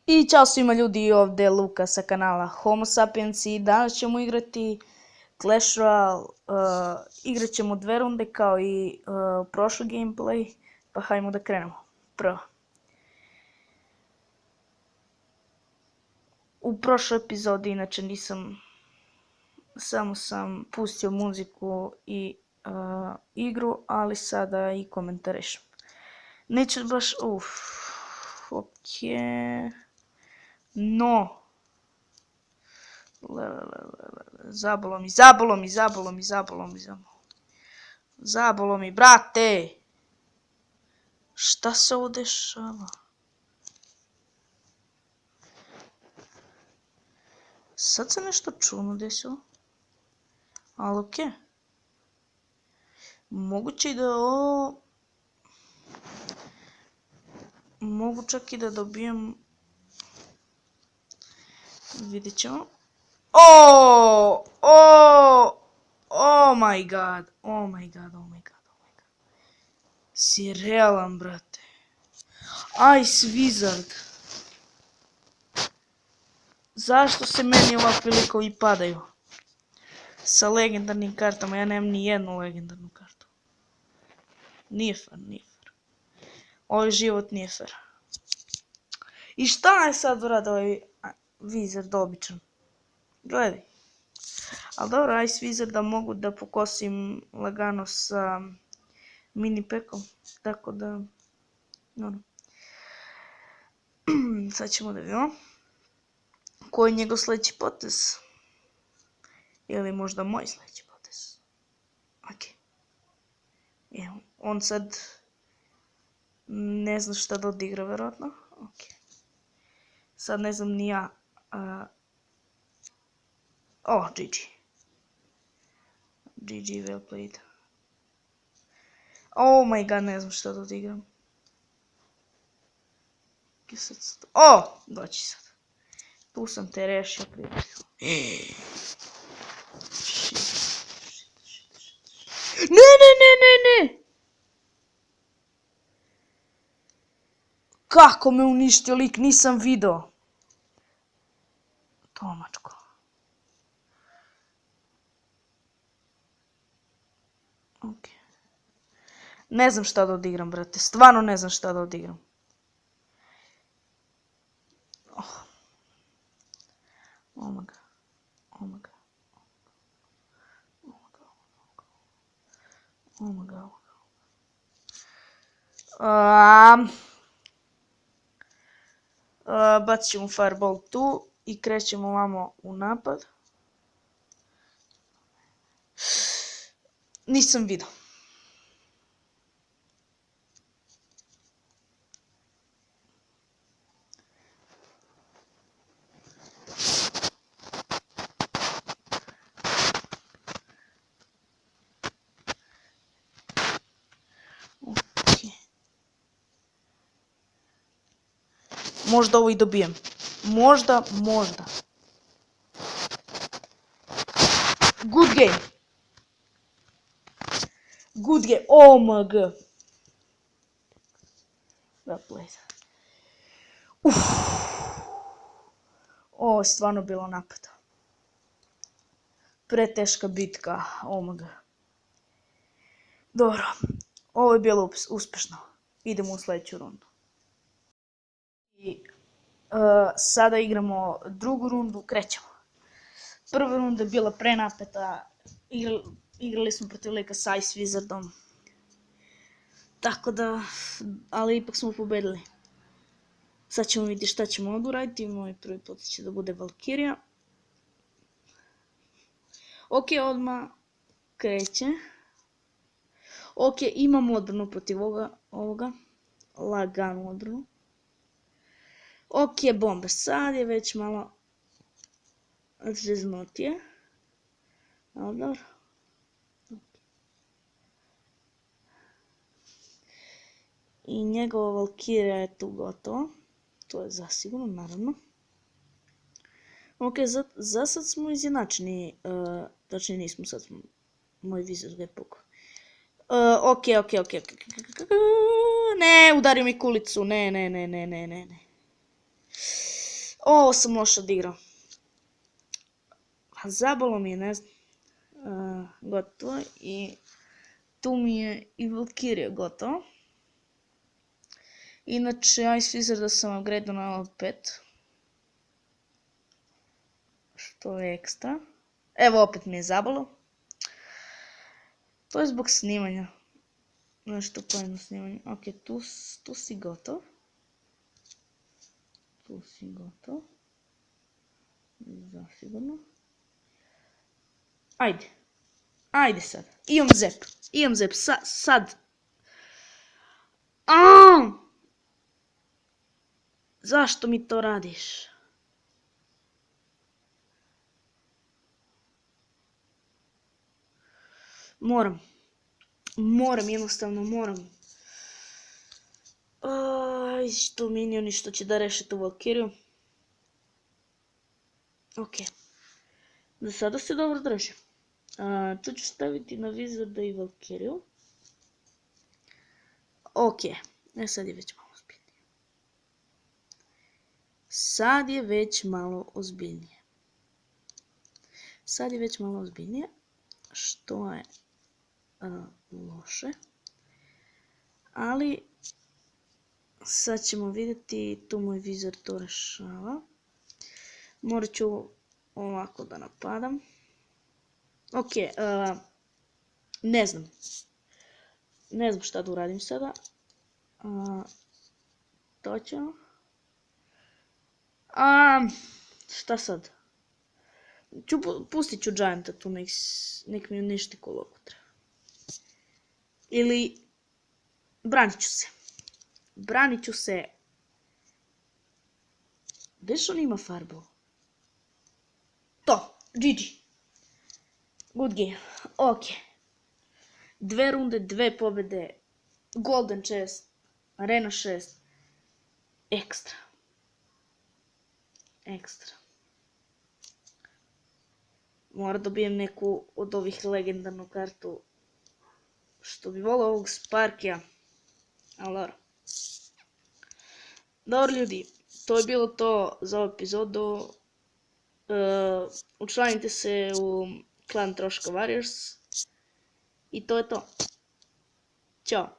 I ćao svima ljudi, ovdje je Luka sa kanala Homo Sapiens i danas ćemo igrati Clash Royale. Igrat ćemo 2 runde kao i prošli gameplay, pa hajmo da krenemo. Prvo. U prošloj epizodi inače nisam, samo sam pustio muziku i igru, ali sada i komentarišem. Neće baš, okej. No, zabolo mi, brate! Šta se ovo dešava? Sad se nešto čudno desilo. Ali okej. Moguće i da ovo... Mogu čak i da dobijem... Vidjet ćemo. Oh my god. Si realan, brate. Ice Wizard. Zašto se meni ovakvi likovi padaju? Sa legendarnim kartama, ja nemam ni jednu legendarnu kartu. Nije fair. Ovaj život nije fair. I šta je sad vrad ovaj Wizard običan? Gledaj. Ali dobro, Ice Wizarda mogu da pokosim lagano sa mini packom. Tako da... Sad ćemo da vidimo. Koji je njegov sljedeći potez? Ili možda moj sljedeći potez? Ok. On sad ne zna šta da odigra, vjerojatno. Ok. Sad ne znam ni ja. GG. GG, well played. Oh my god, ne znam šta da odigram. Doći sad. Tu sam te rešio, prijatelju. Ne! Kako me uništio lik, nisam video. Tomačko. Ok. Ne znam šta da odigram, brate. Stvarno ne znam šta da odigram. Oh my god. Bacit ćemo fireball tu i krećemo ovamo u napad. Nisam vidio. Možda ovo i dobijem. Možda. Good game. OMG. Well played. Ovo je stvarno bilo napad. Preteška bitka. OMG. Dobro. Ovo je bilo uspješno. Idemo u sljedeću rundu. I sada igramo drugu rundu, krećemo. Prva runda je bila prenapeta, igrali smo protiv lika sa Ice Wizardom. Tako da, ali ipak smo pobedili. Sad ćemo vidjeti šta ćemo ovdje uraditi, moj prvi potez će da bude Valkyria. Ok, odmah kreće. Ok, imamo odbranu protiv ovoga, laganu odbranu. Ok, bomba, sad je već malo zreznutije. Ali dobro. I njegova Valkyria je tu gotovo. To je zasigurno, naravno. Ok, za sad smo izjednačeni. Tačnije nismo, sad smo... Moj Wizard ga je pukao. Ok. Ne, udario mi kulicu, ne. Ovo sam loše odigrao. Zabalo mi je, ne znam. Gotovo. I tu mi je i Valkyria gotovo. Inače, Ice Wizarda sam upgradeao na level 5. Što je ekstra. Evo, opet mi je zabalo. To je zbog snimanja. Nešto pojeno snimanje. Ok, tu si gotov. Tu si gotov. Zasigurno. Ajde. Ajde sad. Imam zep. Sad. Zašto mi to radiš? Jednostavno moram. Što minioni što će da reše tu Valkyriju. Ok. Za sada se dobro drži. Tu ću staviti na Wizarda i Valkyriju. Ok. Sad je već malo ozbiljnije. Sad je već malo ozbiljnije. Što je loše. Ali sad ćemo vidjeti, tu moj Wizard to rešava. Morat ću ovako da napadam. Ok, ne znam. Ne znam šta da uradim sada. To ćemo. Šta sad? Pustit ću Gianta tu, nek mi uništi koliko treba. Ili branit ću se. Gdje on ima farbu? To, GG. Good game, ok. 2 runde, 2 pobjede, Golden Chest, Arena 6, ekstra. Moram dobijem neku od ovih legendarnu kartu. Što bi volio ovog Sparkija. Ali dobro. Dobro ljudi, to je bilo to za ovu epizodu. Učlanite se u klan Troška Warriors. I to je to. Ćao.